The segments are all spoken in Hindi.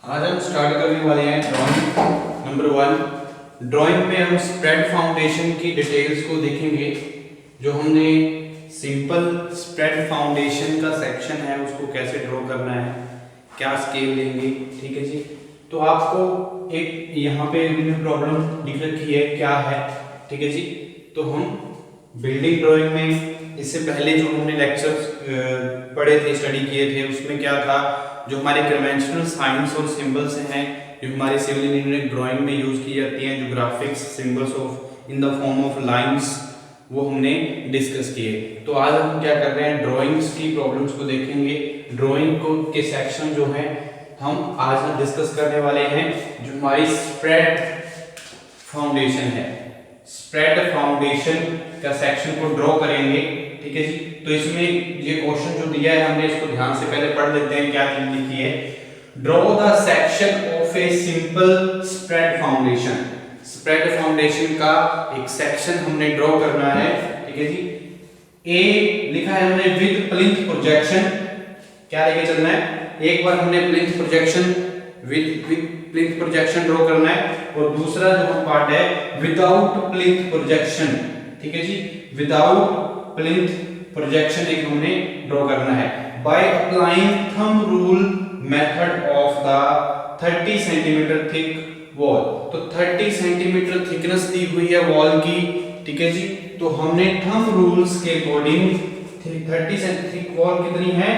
आज हम स्टार्ट करने वाले हैं ड्राइंग नंबर 1। ड्राइंग में हम स्प्रेड फाउंडेशन की डिटेल्स को देखेंगे। जो हमने सिंपल स्प्रेड फाउंडेशन का सेक्शन है उसको कैसे ड्रॉ करना है, क्या स्केल लेंगे, ठीक है जी। तो आपको एक यहाँ पे प्रॉब्लम लिख रखी है क्या है, ठीक है जी। तो हम बिल्डिंग ड्राइंग में इससे पहले जो हमने लेक्चर्स पढ़े थे, स्टडी किए थे, उसमें क्या था, जो हमारे कन्वेंशनल साइंस और सिंबल्स हैं जो हमारे सिविल इंजीनियरिंग ड्राइंग में यूज की जाती हैं, जो graphics symbols of in the form of lines, वो हमने डिस्कस किए। तो आज हम क्या कर रहे हैं, ड्राइंग्स की प्रॉब्लम्स को देखेंगे। ड्राइंग को के सेक्शन जो है हम आज डिस्कस करने वाले हैं। जो हमारी स्प्रेड फाउंडेशन है, स्प्रेड फाउंडेशन का सेक्शन को ड्रॉ करेंगे, ठीक है जी। तो इसमें ये क्वेश्चन जो दिया है हमने इसको ध्यान से पहले पढ़ लेते हैं क्या चीज लिखी है। Draw the section of a simple spread foundation. Spread foundation का एक सेक्शन हमने ड्रॉ करना है, ठीक है जी। ए लिखा है हमने विद प्लिंथ प्रोजेक्शन, क्या लेके चलना है, एक बार हमने plinth projection with plinth projection draw करना है, और दूसरा जो पार्ट है विदाउट प्लिंथ प्रोजेक्शन, ठीक है जी। विदाउट प्लिंथ प्रोजेक्शन एक हमने ड्रॉ करना है by applying thumb rule method of the 30 centimetre thick wall. तो 30 सेंटीमीटर थिकनेस दी हुई है वॉल की, ठीक है जी। तो हमने थंब रूल्स के अकॉर्डिंग 30 सेंटीमीटर वॉल कितनी है,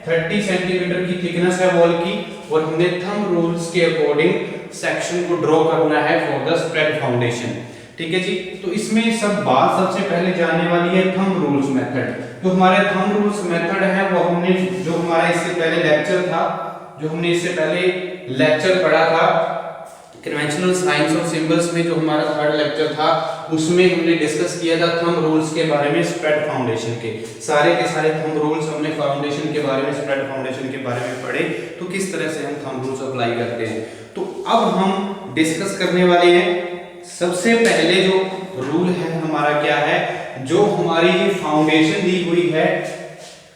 30 सेंटीमीटर की थिकनेस है वॉल की, और हमने थंब रूल्स के अकॉर्डिंग सेक्शन को ड्रॉ करना है फॉर द स्प्रेड फाउंडेशन, ठीक है जी। तो इसमें सब बात सबसे पहले जानने वाली है थंब रूल्स मेथड। तो हमारे थंब रूल्स मेथड है वो हमने जो हमारा इससे पहले लेक्चर था, जो हमने इससे पहले लेक्चर पढ़ा था कन्वेंशनल साइंस और सिंबल्स में, जो हमारा थर्ड लेक्चर था, उसमें हमने डिस्कस किया था थंब रूल्स के बारे में, स्प्रेड फाउंडेशन के सारे थंब रूल्स हमने फाउंडेशन के बारे में, स्प्रेड फाउंडेशन के बारे में पढ़े। तो किस तरह से हम थंब रूल्स अप्लाई करते हैं, तो अब हम डिस्कस करने वाले हैं। सबसे पहले जो रूल है हमारा क्या है, जो हमारी फाउंडेशन दी हुई है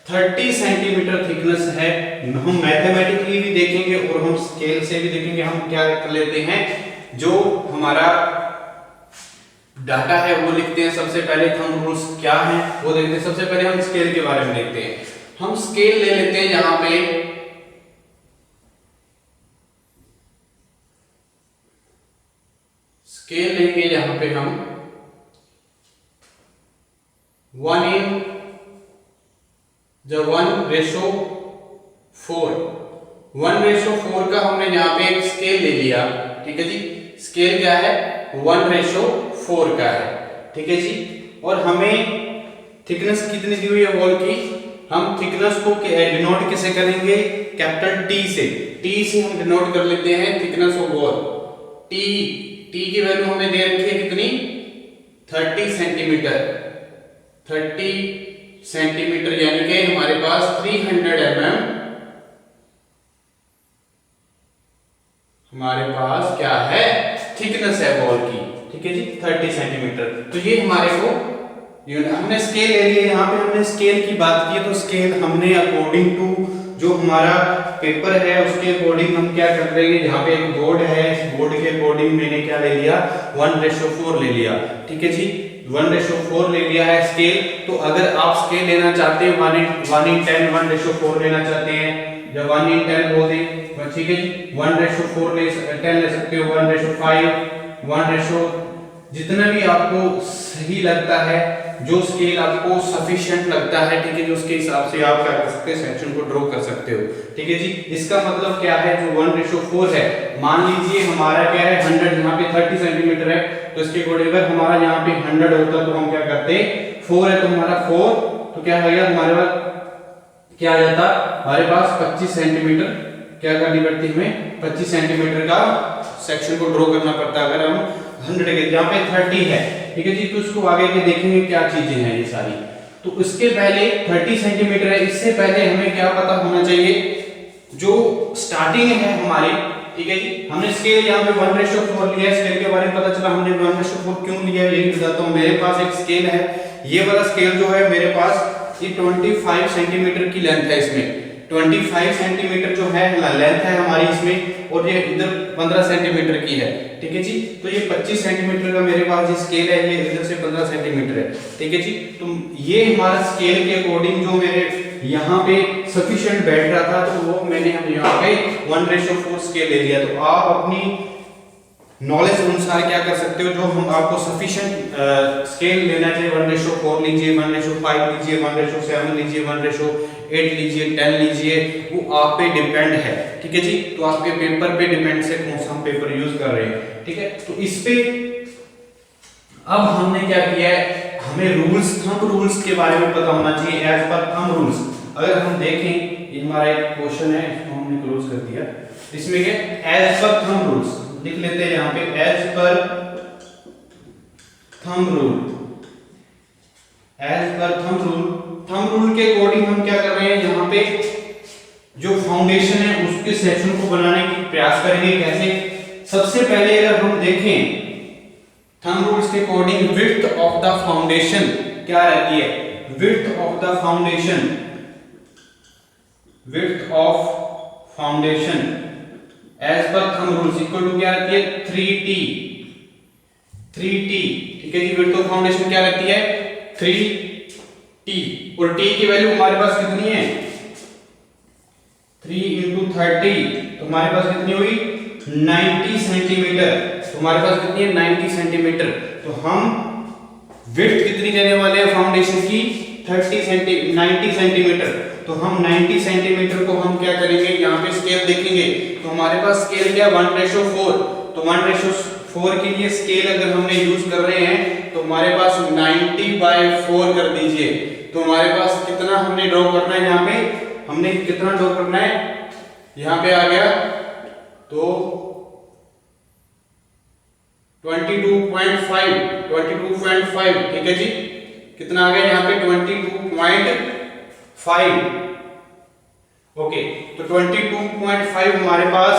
30 सेंटीमीटर थिकनेस है, हम मैथमेटिकली भी देखेंगे और हम स्केल से भी देखेंगे। हम क्या कर लेते हैं, जो हमारा डाटा है वो लिखते हैं। सबसे पहले थंब रूल्स क्या है वो देखते हैं। सबसे पहले हम स्केल के बारे में देखते हैं। हम स्केल ले लेते हैं, यहां पे स्केल लेंगे, यहां पे हम 1:4 का हमने यहाँ पे एक स्केल ले लिया, ठीक है जी। स्केल क्या है, 1:4 का है, ठीक है जी। और हमें थिकनेस कितनी दी हुई है वॉल की, हम थिकनेस को डिनोट कैसे करेंगे, कैपिटल टी से। टी से हम डिनोट कर लेते हैं थिकनेस ऑफ वॉल। टी की वैल्यू हमें दे रखी है कितनी, 30 सेंटीमीटर। 30 सेंटीमीटर यानी कि हमारे पास 300 mm हमारे पास क्या है, थिकनेस है वॉल की, ठीक है जी, 30 सेंटीमीटर। तो ये हमारे को हमने स्केल ले लिया। यहाँ पे हमने स्केल की बात की है, तो स्केल हमने अकॉर्डिंग टू जो हमारा पेपर है उसके अकॉर्डिंग हम क्या कर रहे हैं, यहाँ पे एक बोर्ड है, इस बोर्ड के अकॉर्डिंग मैंने क्या ले लिया, 1:4 ले लिया, ठीक है जी। 1:4 ले लिया है स्केल। तो अगर आप स्केल लेना चाहते हैं 1:10 1:4 लेना चाहते हैं, जब 1:10 बोल दें, ठीक है जी, 1:4 ले 10 ले सकते हो, 1:5 1 जितना भी आपको सही लगता है, जो स्केल आपको सफिशिएंट लगता है, ठीक है जी, उसके हिसाब से आप क्या कर सकते हैं, सेक्शन को ड्रॉ कर सकते हो, ठीक है जी। इसका मतलब क्या है, जो 1:4 है, मान लीजिए हमारा क्या है 100, यहाँ पे 30 सेंटीमीटर है, तो इसके अकॉर्डिंग अगर हमारा यहाँ पे 100 होता तो हम क्या करते, 4 है तो हमारा 4, तो क्या हो गया हमारे पास, क्या आ जाता, हमारे पास 25 सेंटीमीटर क्या करनी पड़ती है, हमें 25 सेंटीमीटर का सेक्शन को ड्रॉ करना पड़ता है अगर हम 100 के, यहाँ पे 30 है, ठीक है जी। तो इसको आगे के देखेंगे क्या चीजें हैं ये सारी। तो इसके पहले 30 सेंटीमीटर है, इससे पहले हमें क्या पता होना चाहिए, जो स्टार्टिंग है हमारी, ठीक है जी। हमने स्केल यहाँ पे 1:4 लिया है, स्केल के बारे में पता चला हमने 1:4 क्यों लिया है, यही बताता हूँ। मेरे पास एक स्केल है, ये वाला स्केल जो है मेरे पास, ये 25 सेंटीमीटर की लेंथ है, इसमें 25 सेंटीमीटर जो है लेंथ है हमारी इसमें, और ये इधर 15 सेंटीमीटर की है, ठीक है जी। तो ये 25 सेंटीमीटर का मेरे पास जो स्केल है ये इधर से 15 सेंटीमीटर है, ठीक है जी। तो ये हमारा स्केल के अकॉर्डिंग जो मेरे यहाँ पे सफिशिएंट बैठ रहा था, तो वो मैंने हम यहाँ पे 1:4 स्केल ले लिया। तो आप अपनी नॉलेज अनुसार क्या कर सकते हो, जो हम आपको सफिशिएंट स्केल लेना चाहिए, 1:4 लीजिए, 1:5 लीजिए, 1:7 लीजिए, 1:8 लीजिए, 10 लीजिए, वो आप पे डिपेंड है, ठीक है जी। तो आपके पेपर पे डिपेंड से कौन सा हम पेपर यूज कर रहे हैं, ठीक है। तो इस पे अब हमने क्या किया है, हमें रूल्स, थंब रूल्स के बारे में पता होना चाहिए, एज पर थंब रूल्स। अगर हम देखें, ये हमारा एक क्वेश्चन है, इसको हमने क्लोज कर दिया, इसमें क्या एज पर थंब रूल्स लिख लेते हैं यहाँ पे, as per thumb rule, as per thumb rule. Thumb rule के अकॉर्डिंग हम क्या कर रहे हैं, यहाँ पे जो फाउंडेशन है उसके सेक्शन को बनाने की प्रयास करेंगे। कैसे, सबसे पहले अगर हम देखें थंब रूल्स के according, width of the foundation क्या रहती है, width of the foundation, width of foundation as per thumb rules equal to क्या रहती है, 3t, 3t, ठीक है जी। विड्थ ऑफ फाउंडेशन क्या रहती है, 3t, और t की वैल्यू हमारे पास कितनी है, 3 × 30, तो हमारे पास कितनी हुई 90 सेंटीमीटर, तो हमारे पास कितनी है 90 सेंटीमीटर। तो हम विड्थ कितनी लेने वाले हैं फाउंडेशन की, 90 सेंटीमीटर। तो हम 90 सेंटीमीटर को हम क्या करेंगे, यहाँ पे स्केल देखेंगे, तो हमारे पास स्केल क्या 1:4, तो 1:4 के लिए स्केल अगर हमने यूज कर रहे हैं, तो हमारे पास 90/4 कर दीजिए। तो हमारे पास कितना हमने ड्रॉ करना है, यहाँ पे हमने कितना ड्रॉ करना है, यहाँ पे आ गया तो 22.5, ठीक है जी। कितना आ गया यहाँ पे 22.5, ओके। तो 22.5 हमारे पास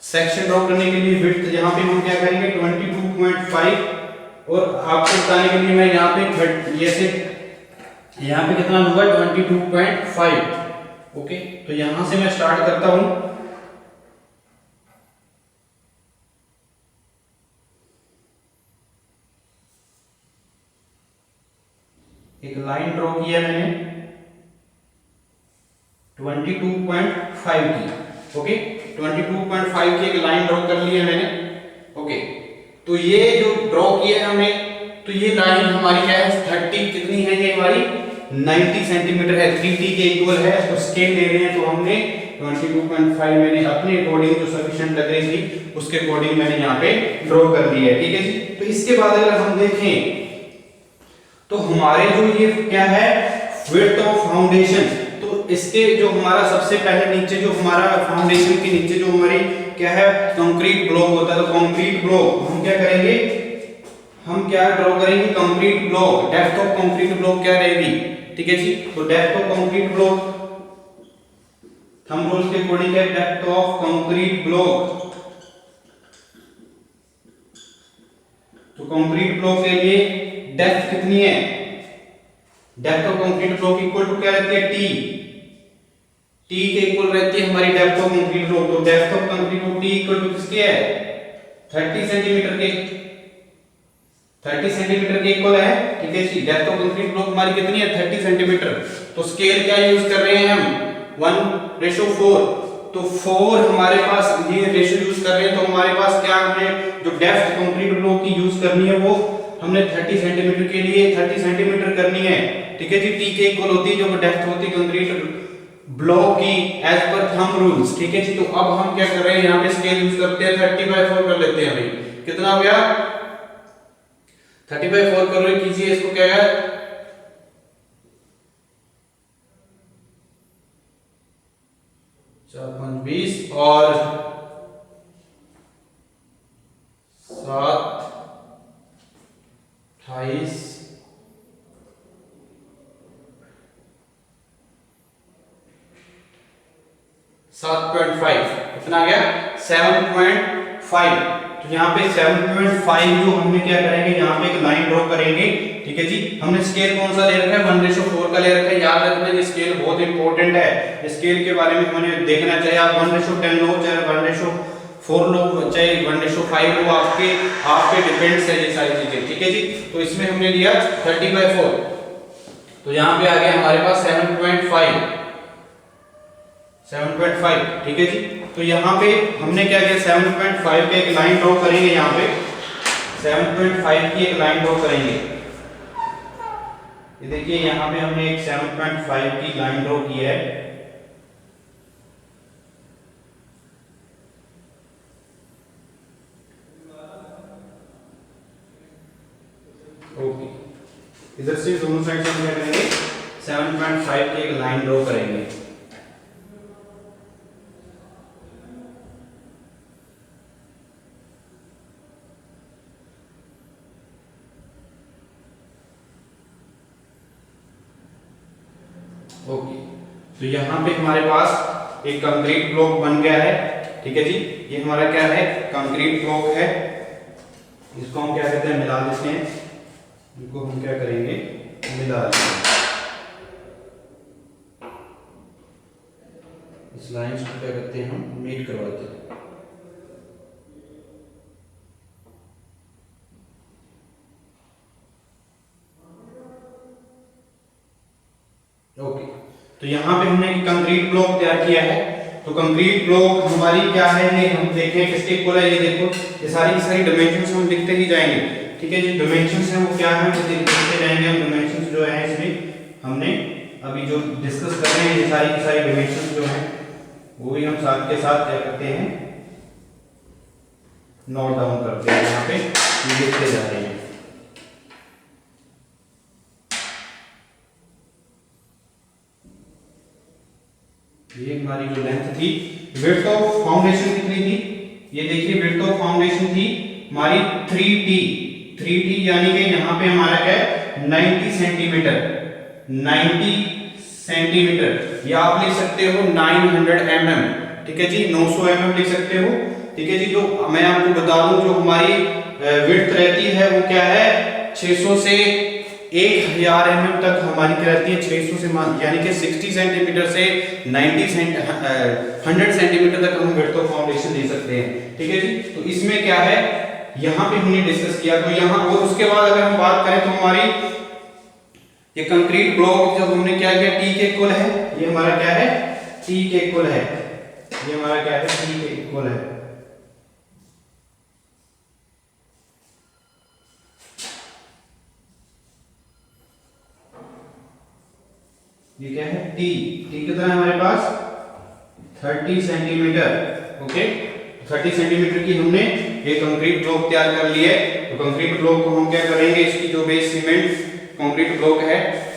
सेक्शन ड्रॉ करने के लिए विड्थ, यहाँ पे हम क्या करेंगे 22.5, और आपको बताने के लिए मैं यहाँ पे ये से यहाँ पे कितना लूंगा 22.5, ओके। तो यहां से मैं स्टार्ट करता हूं, एक लाइन ड्रॉ किया मैंने 22.5 की, ओके। 22.5 की एक लाइन ड्रॉ कर ली है मैंने, ओके। तो ये जो ड्रॉ किया है हमने, तो ये लाइन हमारी क्या है 30, कितनी है ये हमारी 90 सेंटीमीटर है, 3t के इक्वल है। तो स्केल ले रहे हैं, तो हमने 22.5 मैंने अपने अकॉर्डिंग जो सफिशिएंट लग रही थी उसके अकॉर्डिंग मैंने यहाँ पे ड्रॉ कर ली है, ठीक है जी। तो इसके बाद अगर हम देखें, तो हमारे जो ये क्या है विड्थ ऑफ फाउंडेशन, तो इसके जो हमारा सबसे पहले नीचे जो हमारा फाउंडेशन के नीचे जो हमारी क्या है कंक्रीट ब्लॉक होता है, तो कंक्रीट ब्लॉक हम क्या करेंगे, हम क्या ड्रॉ करेंगे concrete block, depth of concrete block क्या रहेगी, ठीक है जी। तो depth of concrete block thumb rules के अकॉर्डिंग है डेप्थ ऑफ कंक्रीट ब्लॉक, तो कंक्रीट ब्लॉक के लिए डेप्थ कितनी है, depth of concrete block equal to क्या रहती है टी, टी के इक्वल रहती है हमारी डेप्थ ऑफ कंक्रीट ब्लॉक। तो depth of concrete block T equal to किसके है 30 सेंटीमीटर के, 30 सेंटीमीटर के इक्वल है, ठीक है जी। डेप्थ ऑफ कंक्रीट ब्लॉक हमारी कितनी है 30 सेंटीमीटर। तो स्केल क्या यूज कर रहे हैं हम 1:4, तो 4 हमारे पास ये रेशियो यूज कर रहे हैं, तो हमारे पास क्या हमने जो डेप्थ कंक्रीट ब्लॉक की यूज करनी है वो हमने 30 सेंटीमीटर के लिए 30 सेंटीमीटर करनी है, ठीक है जी। टी के इक्वल होती है जो डेप्थ होती है कंक्रीट ब्लॉक की एज पर थंब रूल्स, ठीक है जी। तो अब हम क्या कर रहे हैं, यहाँ पे स्केल यूज करते हैं 30/4 कर लेते हैं भाई, कितना हो गया 30/4 कर लो, कीजिए इसको क्या है 4×5 = 20 और 7 28 7.5 कितना आ गया 7.5, तो यहाँ पे 7.5 जो हमने क्या करेंगे, यहाँ पे एक लाइन ड्रॉ करेंगे। ठीक है जी, हमने स्केल कौन सा ले रखा है, 1:4 का ले रखा है। याद रखना ये स्केल बहुत इंपॉर्टेंट है, स्केल के बारे में हमें देखना चाहिए। आप 1:10 लो, चाहे 1:4 लो, चाहे 1:5 लो, आपके डिपेंड्स है ये सारी चीजें। ठीक है जी, तो इसमें हमने लिया 30/4, तो यहाँ पे आ गया हमारे पास 7.5। ठीक है जी, तो यहाँ पे हमने क्या किया, 7.5 पे एक लाइन ड्रॉ करेंगे। यहाँ पे 7.5 की एक लाइन ड्रॉ करेंगे। ये देखिए यहाँ पे हमने एक 7.5 की लाइन ड्रॉ की है। ओके, इधर से दोनों साइड से हम क्या करेंगे, 7.5 की एक लाइन ड्रॉ करेंगे। ओके, तो यहाँ पे हमारे पास एक कंक्रीट ब्लॉक बन गया है। ठीक है जी, ये हमारा क्या है, कंक्रीट ब्लॉक है। इसको हम क्या कहते हैं, मिला देते हैं। इनको हम क्या करेंगे, मिला देंगे। इस लाइंस को क्या करते हैं, हम मीट करवाते हैं। ओके, तो यहाँ पे हमने कंक्रीट ब्लॉक तैयार किया है। तो कंक्रीट ब्लॉक हमारी क्या है, ये हम देखें किसके इक्वल है। ये देखो, ये सारी की सारी डायमेंशंस हम लिखते ही जाएंगे। ठीक है जी, डायमेंशंस हैं वो क्या है, वो लिखते जाएंगे हम। डायमेंशंस जो है इसमें हमने अभी जो डिस्कस कर रहे हैं, ये सारी की सारी डायमेंशंस जो हैं वो भी हम साथ के साथ क्या करते हैं, नोट डाउन करते हैं। यहाँ पे लिखते जा रहे हैं। ये हमारी जो लेंथ थी, विड्थ ऑफ फाउंडेशन कितनी थी, ये देखिए विड्थ ऑफ फाउंडेशन थी हमारी 3t यानी कि यहाँ पे हमारा क्या है, 90 सेंटीमीटर। 90 सेंटीमीटर, या आप लिख सकते हो 900 mm। ठीक है जी, 900 mm लिख सकते हो। ठीक है जी, जो मैं आपको बता दूं, जो हमारी विड्थ रहती है वो क्या है, 600 से 1000 mm तक हमारी क्या रहती है, 600 से यानी कि 60 सेंटीमीटर से 100 सेंटीमीटर तक हम विड्थ ऑफ फाउंडेशन दे सकते हैं। ठीक है जी, तो इसमें क्या है, यहाँ पे हमने डिस्कस किया। तो यहाँ और उसके बाद अगर हम बात करें तो हमारी ये कंक्रीट ब्लॉक जब हमने क्या किया, टी के इक्वल है। ये हमारा क्या है, टी के इक्वल है। ये हमारा क्या है, टी के इक्वल है। ये क्या है, टी कितना है हमारे पास, 30 सेंटीमीटर। ओके, 30 सेंटीमीटर की हमने ये कंक्रीट ब्लॉक तैयार कर लिया है। तो कंक्रीट ब्लॉक को हम क्या करेंगे, इसकी जो बेस सीमेंट कंक्रीट ब्लॉक है,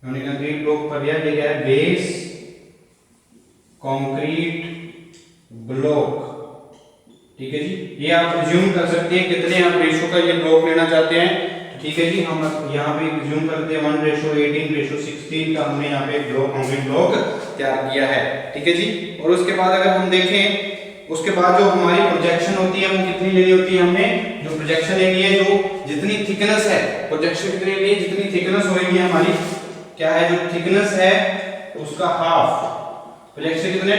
हमने कंक्रीट ब्लॉक पर दिया गया है बेस कंक्रीट ब्लॉक। ठीक है जी, ये आप अज्यूम कर सकते हैं कितने आप रेशो का ये ब्लॉक लेना चाहते हैं। ठीक है जी, हम यहाँ पे अज्यूम करते हैं 1:18:16 का हमने यहाँ पे ब्लॉक कंक्रीट ब्लॉक तैयार किया है। ठीक है जी, और उसके बाद अगर हम देखें, उसके बाद जो हमारी प्रोजेक्शन होती है वो कितनी लेनी होती है, हमने जो प्रोजेक्शन लेनी है, जो जितनी थिकनेस है, प्रोजेक्शन कितनी लेनी है, जितनी थिकनेस होगी हमारी क्या है, जो थिकनेस है उसका हाफ। प्रोजेक्शन कितना है,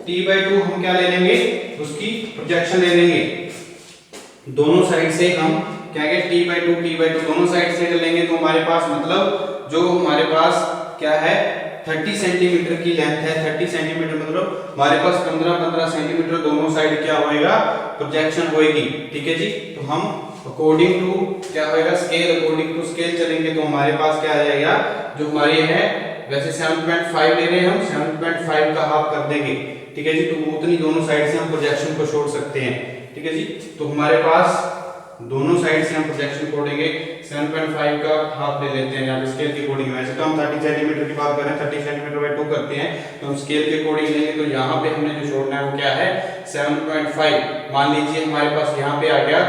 t/2 हम क्या ले लेंगे, उसकी प्रोजेक्शन ले लेंगे। दोनों साइड से हम क्या है, t/2 दोनों साइड से ले लेंगे। तो हमारे पास मतलब जो हमारे पास क्या है, 30 सेंटीमीटर की लेंथ है। 30 सेंटीमीटर मतलब हमारे पास 15 सेंटीमीटर दोनों साइड क्या होएगा, प्रोजेक्शन होएगी। ठीक है जी, तो हम अकॉर्डिंग टू क्या होएगा, स्केल, अकॉर्डिंग टू स्केल चलेंगे। तो हमारे पास क्या आ जाएगा, जो हमारे है वैसे 7.5 ले रहे हैं हम, 7.5 का हाफ कर देंगे। ठीक है जी, तो उतनी दोनों साइड से हम प्रोजेक्शन को छोड़ सकते हैं। ठीक है जी, तो हमारे पास दोनों साइड से हम प्रोजेक्शन कोडेंगे 7.5 का हाफ ले लेते हैं यहाँ पे स्केल के अकॉर्डिंग। वैसे तो हम 30 सेंटीमीटर की बात करें 30 सेंटीमीटर बाय 2 करते हैं, तो हम स्केल के अकॉर्डिंग लेंगे। तो यहाँ पे हमने जो छोड़ना है वो क्या है 7.5। मान लीजिए हमारे पास यहाँ पे आ गया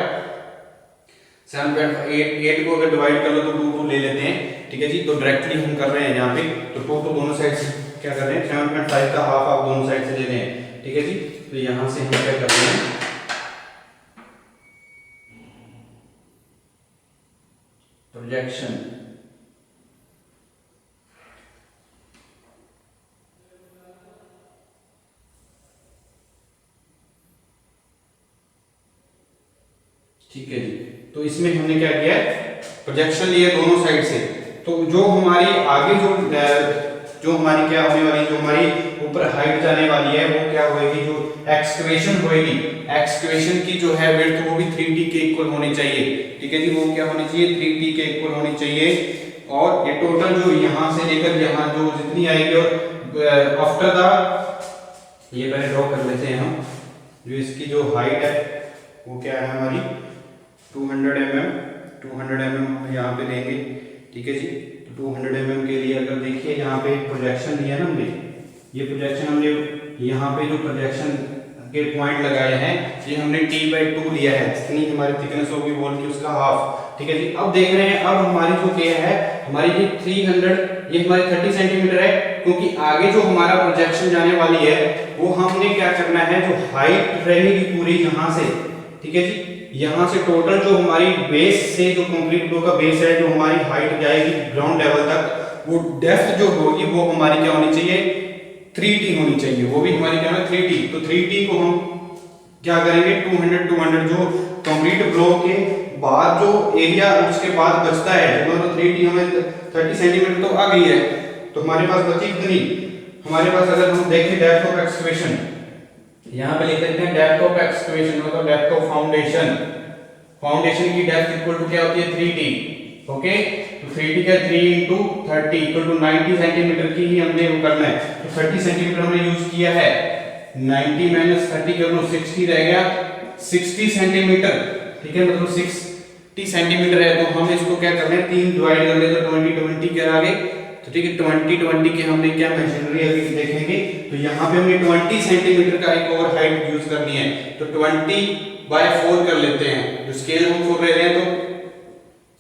7.8 को अगर डिवाइड कर लो तो 2 ले लेते हैं, ठीक है जी। तो डायरेक्टली हम कर रहे हैं यहाँ पे तो 2 दोनों साइड से क्या कर रहे हैं 7.5 का हाफ आप दोनों साइड से ले रहे हैं, ठीक है जी। तो यहाँ से हम क्या कर रहे हैं प्रोजेक्शन ठीक है जी। तो इसमें हमने क्या किया प्रोजेक्शन लिए दोनों साइड से। तो जो हमारी आगे जो हमारी क्या होने वाली जो हमारी ऊपर हाइट जाने वाली है वो क्या होएगी, जो एक्सकवेशन होएगी, एक्सकवेशन की जो है विड्थ वो भी 3d के इक्वल होनी चाहिए, ठीक है जी। वो क्या होनी चाहिए 3d के इक्वल होनी चाहिए। और ये टोटल जो यहाँ से लेकर यहाँ जो जितनी आएगी और आफ्टर द ये पहले ड्रॉ कर लेते हैं हम, जो इसकी जो हाइट है वो क्या है हमारी 200 mm हम यहाँ पे लेंगे, ठीक है जी। तो 200 mm के लिए अगर देखिए यहाँ पे प्रोजेक्शन दिया ना हमने, ये प्रोजेक्शन हमने यहाँ पे जो प्रोजेक्शन के पॉइंट लगाए हैं ये हमने t/2 लिया है, जितनी हमारी थिकनेस होगी वॉल की उसका हाफ, ठीक है जी। अब देख रहे हैं अब हमारी जो क्या है हमारी ये 300 ये हमारी 30 सेंटीमीटर है, क्योंकि आगे जो हमारा प्रोजेक्शन जाने वाली है वो हमने क्या करना है जो हाइट रहेगी पूरी यहाँ से, ठीक है जी। यहाँ से टोटल जो हमारी बेस से जो कंक्रीट ब्लॉक का बेस है जो हमारी हाइट जाएगी ग्राउंड लेवल तक, वो डेप्थ जो होगी वो हमारी क्या होनी चाहिए 3t होनी चाहिए, वो भी हमारी क्या है 3t। तो 3t को हम क्या करेंगे 200 जो कंक्रीट ब्लॉक के बाद जो एरिया उसके बाद बचता है, तो 3t हमें 30 सेंटीमीटर तो आ गई है, तो हमारे पास बची कितनी हमारे पास अगर हम देखें डेप्थ ऑफ एक्सकवेशन यहाँ पे लिख देते हैं डेप्थ ऑफ एक्सकवेशन मतलब डेप्थ ऑफ फाउंडेशन, फाउंडेशन की डेप्थ इक्वल टू क्या होती है 3t, ओके। तो 3t का 3 into 30 इक्वल टू 90 सेंटीमीटर की ही हमने वो करना है। तो 30 सेंटीमीटर हमने यूज किया है, 90 माइनस 30 करो 60 रह गया 60 सेंटीमीटर, ठीक है। मतलब 60 सेंटीमीटर है, तो हम इसको क्या कर रहे हैं 3 डिवाइड कर ले तो 20 20 के आ गए, तो ठीक है 20 20 के हमने क्या मशीनरी अभी देखेंगे। तो यहाँ पे हमने 20 सेंटीमीटर का एक और हाइट यूज करनी है, तो 20/4 कर लेते हैं, जो स्केल हम 4 ले रहे हैं तो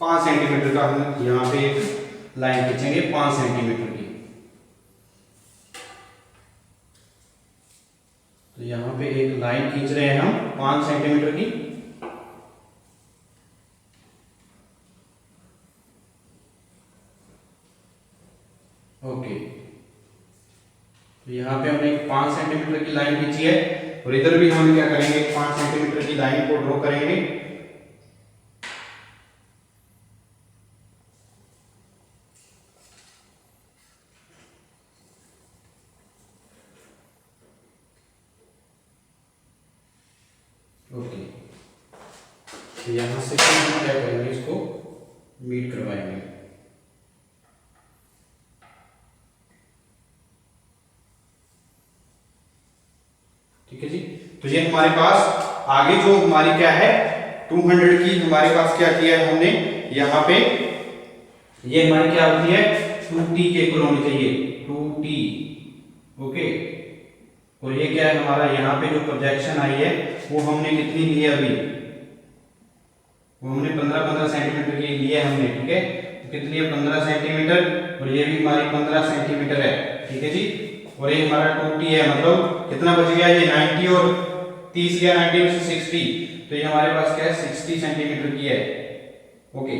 5 सेंटीमीटर का हम यहाँ पे एक लाइन खींचेंगे 5 सेंटीमीटर की। तो यहाँ पे एक लाइन खींच रहे हैं हम 5 सेंटीमीटर की, ओके। तो यहाँ पे हमने 5 सेंटीमीटर की लाइन खींची है और इधर भी हम क्या करेंगे 5 सेंटीमीटर की लाइन को ड्रॉ करेंगे। ओके, तो यहाँ से हम क्या करेंगे इसको मीट करवाएंगे, ठीक है जी। तो ये हमारे पास आगे जो हमारी क्या है 200 की हमारे पास क्या किया है हमने यहाँ पे, ये हमारी क्या होती है 2t के इक्वल होनी चाहिए 2t, ओके। और ये क्या है हमारा यहाँ पे जो प्रोजेक्शन आई है वो हमने कितनी ली है अभी, वो हमने 15 सेंटीमीटर की ली है हमने, ठीक है। तो कितनी है 15 सेंटीमीटर और ये भी हमारी 15 सेंटीमीटर है, ठीक है जी। और ये हमारा 2t है, मतलब कितना बच गया ये 90 और 30 गया 90 में से 60, तो ये हमारे पास क्या है 60 सेंटीमीटर की है, ओके।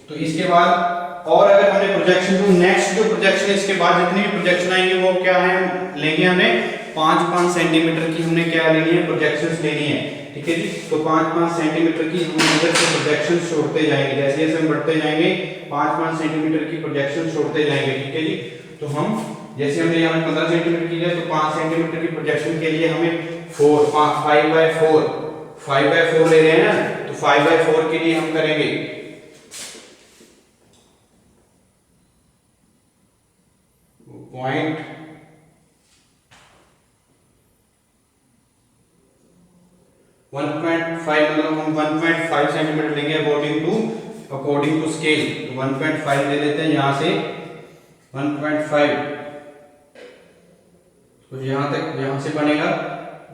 तो इसके बाद और अगर हमने प्रोजेक्शन जो नेक्स्ट जो प्रोजेक्शन इसके बाद जितनी भी प्रोजेक्शन आएंगे वो क्या है लेंगे हमें 5 सेंटीमीटर की हमने क्या लेनी है प्रोजेक्शंस लेनी है, ठीक है जी। तो 5 सेंटीमीटर की हम इधर से प्रोजेक्शन छोड़ते जाएंगे, जैसे जैसे हम बढ़ते जाएंगे 5 सेंटीमीटर की प्रोजेक्शन छोड़ते जाएंगे, ठीक है जी। तो हम जैसे हमने यहाँ 15 सेंटीमीटर की है तो 5 सेंटीमीटर की प्रोजेक्शन के लिए हमें 5/4 ले रहे हैं ना, तो 5/4 के लिए हम करेंगे पॉइंट 1.5 1.5 मतलब हम 1.5 सेंटीमीटर लेंगे अकॉर्डिंग टू स्केल। तो 1.5 ले लेते हैं यहाँ से 1.5 तो यहाँ से बनेगा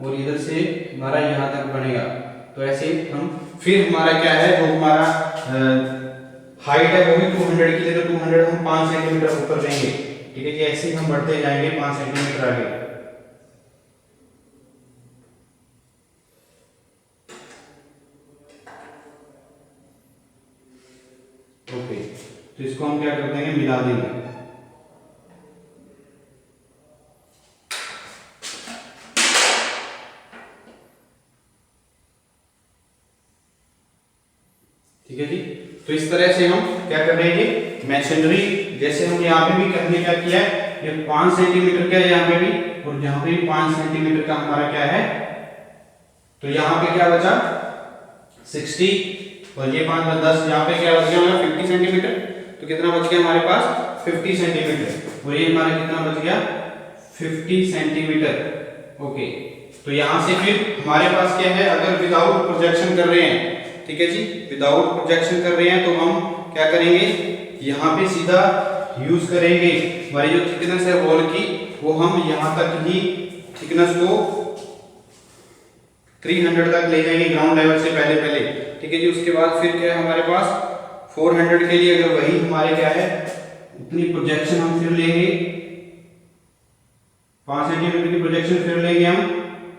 और इधर से हमारा यहाँ तक बनेगा। तो ऐसे हम फिर हमारा क्या है जो हमारा हाइट है वो भी 200 की जगह 200 हम 5 सेंटीमीटर ऊपर लेंगे। ठीक है जी, ऐसे ही हम बढ़ते जाएंगे 5 सेंटीमीटर आगे। ओके, तो इसको हम क्या कर देंगे, मिला देंगे। ठीक है जी, तो इस तरह से हम क्या कर रहे हैं, मैसनरी जैसे हम यहाँ पे भी हमने क्या किया है, ये 5 सेंटीमीटर का है यहाँ पे भी, और यहाँ पे भी 5 सेंटीमीटर का हमारा क्या है। तो यहाँ पे क्या बचा 60 और ये 5 10, यहाँ पे क्या बच गया हमारा 50 सेंटीमीटर। तो कितना बच गया हमारे पास 50 सेंटीमीटर, और ये हमारा कितना बच गया 50 सेंटीमीटर। ओके, तो यहाँ से फिर हमारे पास क्या है, अगर विदाउट प्रोजेक्शन कर रहे हैं, ठीक है जी, विदाउट प्रोजेक्शन कर रहे हैं तो हम क्या करेंगे, यहाँ पे सीधा यूज करेंगे हमारी जो थिकनेस है वॉल की, वो हम यहाँ तक ही थिकनेस को 300 तक ले जाएंगे ग्राउंड लेवल से पहले। ठीक है जी, उसके बाद फिर क्या है हमारे पास 400 के लिए, अगर वही हमारे क्या है उतनी प्रोजेक्शन हम फिर लेंगे, 5 सेंटीमीटर की प्रोजेक्शन फिर लेंगे हम।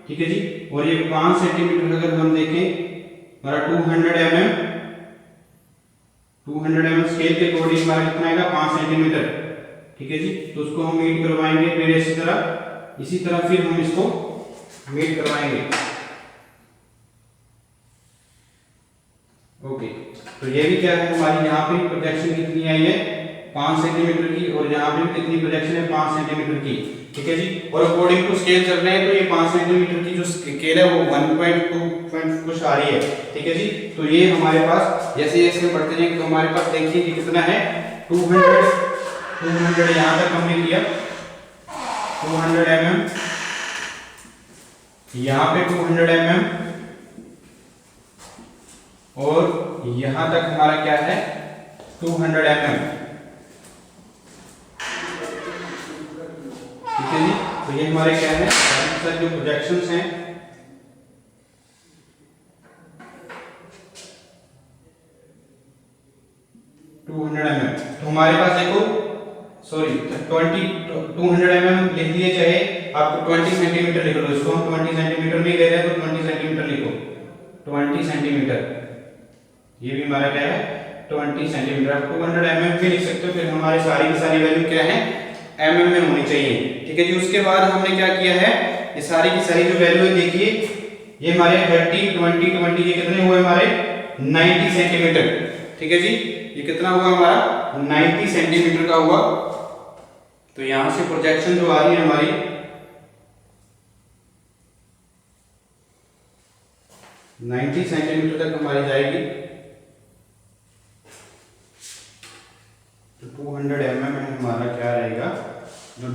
ठीक है जी, और ये 5 सेंटीमीटर अगर हम देखें हमारा 200 mm स्केल के अकॉर्डिंग हमारा कितना आएगा 5 सेंटीमीटर। ठीक है जी, तो उसको हम मीट करवाएंगे फिर इसी तरह फिर हम इसको मीट करवाएंगे। ओके, तो ये भी क्या है हमारी यहाँ पे प्रोजेक्शन कितनी आई है 5 सेंटीमीटर की, और यहाँ पे भी कितनी प्रोजेक्शन है 5 सेंटीमीटर की। ठीक है जी, और अकॉर्डिंग टू स्केल चल रहे हैं, तो ये 5 सेंटीमीटर की जो स्केल है वो 1.2 कुछ आ रही है। ठीक है जी, तो ये हमारे पास जैसे जैसे हम बढ़ते जाएंगे तो हमारे पास देखिए कि कितना है 200 यहाँ तक हमने किया 200 mm, यहाँ पे 200 mm, और यहाँ तक हमारा क्या है 200 mm। ठीक है जी, तो ये हमारे क्या है सर जो प्रोजेक्शंस हैं, तो हमारे पास देखो 200 mm लिख दिए, चाहे आपको 20 सेंटीमीटर लिख लो, इसको हम 20 सेंटीमीटर नहीं ले रहे हैं तो 20 सेंटीमीटर लिखो 20 सेंटीमीटर, ये भी हमारा क्या है 20 सेंटीमीटर। आप 200 mm भी लिख सकते हो, फिर हमारी सारी की सारी वैल्यू क्या है mm में होनी चाहिए। ठीक है जी, उसके बाद हमने क्या किया है, ये सारी की सारी जो वैल्यू है देखिए, ये हमारे 30 20 20 ये कितने हुए हमारे 90 सेंटीमीटर। ठीक है जी, ये कितना हुआ हमारा 90 सेंटीमीटर का हुआ। तो यहां से प्रोजेक्शन जो आ रही है हमारी 90 सेंटीमीटर तक हमारी जाएगी। तो 200 mm में हमारा क्या रहेगा, जो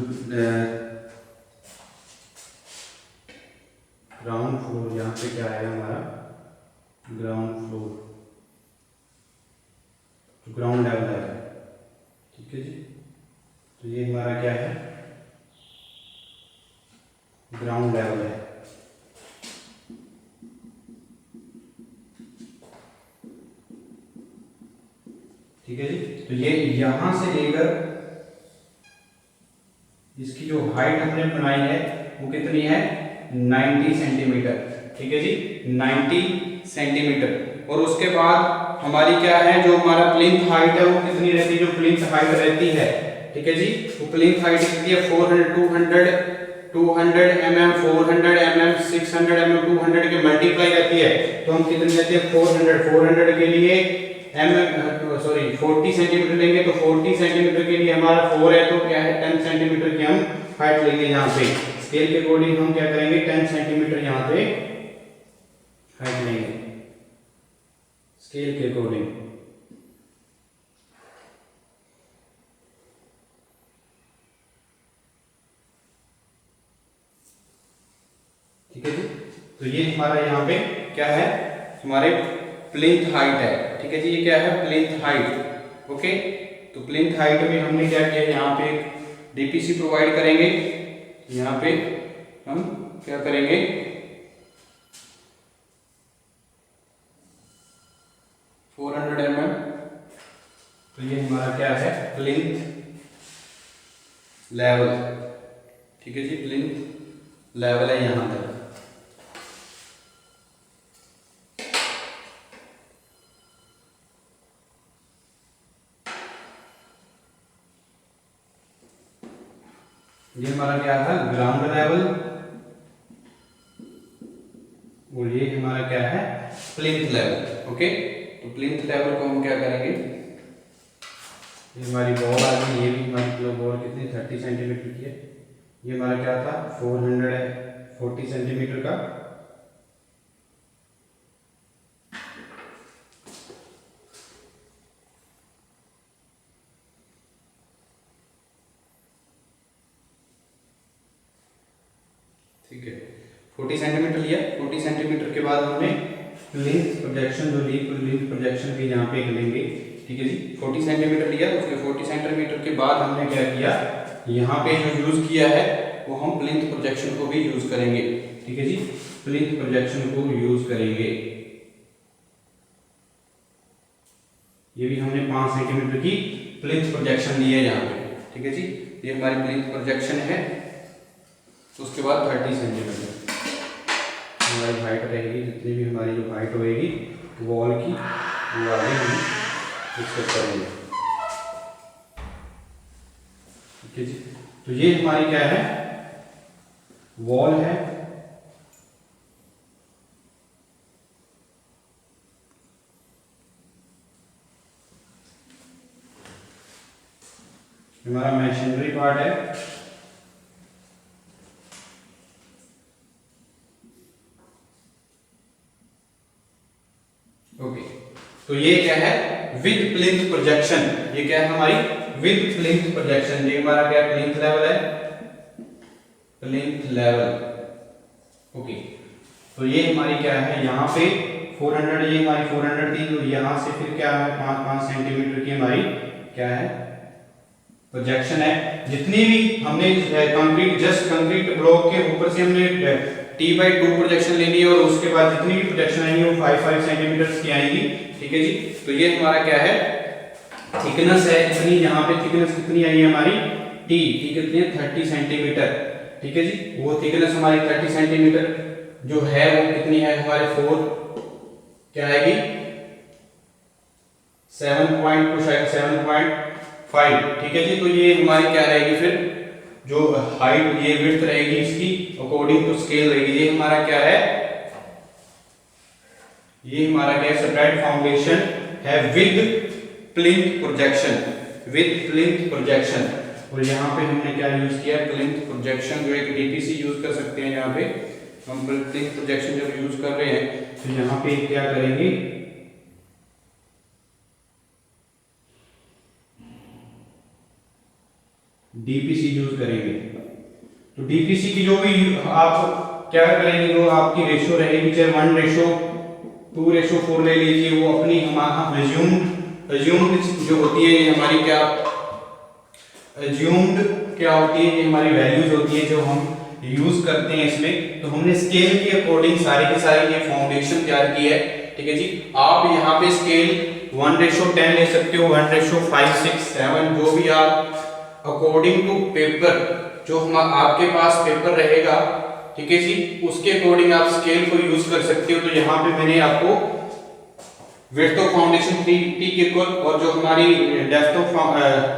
ग्राउंड फ्लोर, यहाँ पे क्या आएगा हमारा ग्राउंड फ्लोर, तो ग्राउंड लेवल है। ठीक है जी, तो ये हमारा क्या है ग्राउंड लेवल है। ठीक है जी, तो ये यहां से लेकर इसकी जो हाइट हमने बनाई है वो कितनी है 90 सेंटीमीटर। ठीक है जी, 90 सेंटीमीटर। और उसके बाद हमारी क्या है, जो हमारा प्लिंथ हाइट है वो कितनी रहती है, जो प्लिंथ हाइट रहती है। ठीक है जी, वो प्लिंथ हाइट कितनी है 200 mm 400 mm 600 mm 200 के मल्टीप्लाई रहती है, तो हम कितनी रहती है 400 के लिए 40 सेंटीमीटर लेंगे, तो 40 सेंटीमीटर के लिए हमारा 4 है, तो क्या है 10 सेंटीमीटर की हम हाइट लेंगे। यहाँ पे स्केल के अकॉर्डिंग हम क्या करेंगे 10 सेंटीमीटर यहाँ पे हाइट लेंगे स्केल के अकॉर्डिंग। ठीक है जी, तो ये हमारा यहाँ पे क्या है हमारे प्लिंथ हाइट है, ठीक है जी, ये क्या है प्लिंथ हाइट। ओके, तो प्लिंथ हाइट में हमने क्या किया, यहाँ पे एक डीपीसी प्रोवाइड करेंगे, यहाँ पे हम क्या करेंगे 400 mm, तो ये हमारा क्या है प्लिंथ लेवल, ठीक है जी, प्लिंथ लेवल है यहाँ तक। ये हमारा क्या है ग्राउंड लेवल, और ये हमारा क्या है प्लिंथ लेवल। ओके, तो प्लिंथ लेवल को हम क्या करेंगे, ये हमारी बॉल आ गई, ये भी हमारी बॉल कितनी 30 सेंटीमीटर की है, ये हमारा क्या था 440 सेंटीमीटर का, ठीक है 40 सेंटीमीटर लिया। 40 सेंटीमीटर के बाद हमने प्लिंथ प्रोजेक्शन जो ली, प्लिंथ प्रोजेक्शन भी यहाँ पे लेंगे, ठीक है जी, 40 सेंटीमीटर लिया, उसके 40 सेंटीमीटर के बाद हमने क्या किया, यहाँ पे जो यूज किया है वो हम प्लिंथ प्रोजेक्शन को भी यूज करेंगे, ठीक है जी, प्लिंथ प्रोजेक्शन को यूज करेंगे। ये भी हमने 5 सेंटीमीटर की प्लिंथ प्रोजेक्शन ली है यहाँ पे, ठीक है जी, ये हमारी प्लिंथ प्रोजेक्शन है। तो उसके बाद 30 सेंटीमीटर हमारी हाइट रहेगी, जितनी भी हमारी जो हाइट होएगी वॉल की वो आगे हम डिस्कस करेंगे, ठीक है जी। तो ये हमारी क्या है वॉल है, हमारा मशीनरी पार्ट है, ओके। तो ये क्या है विद प्लिंथ प्रोजेक्शन, ये क्या है हमारी विद प्लिंथ प्रोजेक्शन, ये हमारा क्या प्लिंथ लेवल है, प्लिंथ लेवल। ओके, तो ये हमारी क्या है यहाँ पे 400, ये हमारी 400 थी, तो यहाँ से फिर क्या है 5-5 सेंटीमीटर की हमारी क्या है प्रोजेक्शन है। जितनी भी हमने कंक्रीट जस्ट कंक्रीट ब्लॉक के ऊपर से हमने T/2 प्रोजेक्शन लेनी है, और उसके बाद जितनी भी प्रोजेक्शन आएंगी वो 5-5 सेंटीमीटर की आएंगी, ठीक है जी। तो ये हमारा क्या है थिकनेस है, इतनी यहाँ पे थिकनेस कितनी आई है हमारी T कितनी है 30 सेंटीमीटर, ठीक है जी। वो थिकनेस हमारी 30 सेंटीमीटर जो है वो कितनी है हमारे 4 क्या आएगी 7.5, ठीक है जी। तो ये हमारी क्या रहेगी फिर जो हाइट ये विड्थ रहेगी इसकी अकॉर्डिंग टू स्केल रहेगी। ये हमारा क्या है, ये हमारा क्या है स्प्रेड फाउंडेशन है with plinth projection, with plinth projection. और यहाँ पे हमने क्या यूज किया प्लिंथ प्रोजेक्शन, जो एक डीपीसी यूज कर सकते हैं। यहाँ पे हम प्लिंथ प्रोजेक्शन जब यूज कर रहे हैं तो यहाँ पे क्या करेंगे डीपीसी यूज करेंगे। तो डीपीसी की जो भी आप क्या करेंगे, जो आपकी रेशो रहेगी चाहे 1:2:4 ले लीजिए, वो अपनी हमारा अज्यूम्ड जो होती है ये हमारी क्या अज्यूम्ड क्या होती है, ये हमारी वैल्यूज होती है जो हम यूज करते हैं इसमें। तो हमने स्केल के अकॉर्डिंग सारी की सारी ये फाउंडेशन तैयार की है, ठीक है जी। आप यहाँ पे स्केल 1:10 ले सकते हो, 1:5, 6, 7 जो भी आप अकॉर्डिंग टू पेपर, जो हम आपके पास पेपर रहेगा, ठीक है जी, उसके अकॉर्डिंग आप स्केल को यूज कर सकते हो। तो यहाँ पे मैंने आपको विड्थ ऑफ फाउंडेशन T के इक्वल, और जो हमारी डेप्थ ऑफ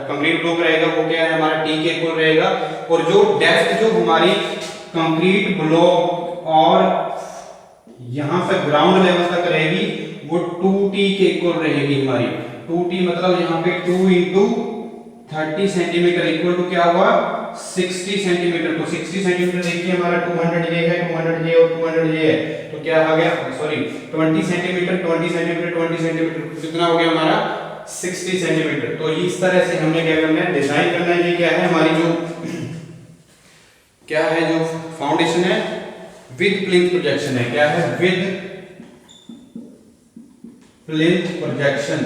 कंक्रीट ब्लॉक रहेगा वो क्या है हमारा T के इक्वल रहेगा, और जो डेप्थ जो हमारी कंक्रीट ब्लॉक और यहाँ से ग्राउंड लेवल तक रहेगी वो 2T के इक्वल रहेगी हमारी। 2T मतलब यहाँ पे 2 × 30 सेंटीमीटर इक्वल टू क्या हुआ 60 सेंटीमीटर। तो 60 सेंटीमीटर देखिए हमारा 200 ये है, 200 ये और 200 ये है, तो क्या आ गया सॉरी 20 सेंटीमीटर 20 सेंटीमीटर 20 सेंटीमीटर कितना हो गया हमारा 60 सेंटीमीटर। तो इस तरह से हमने क्या करना है डिजाइन करना है। ये क्या है हमारी जो क्या है जो फाउंडेशन है विद प्लिंथ प्रोजेक्शन है, क्या है विद प्लिंथ प्रोजेक्शन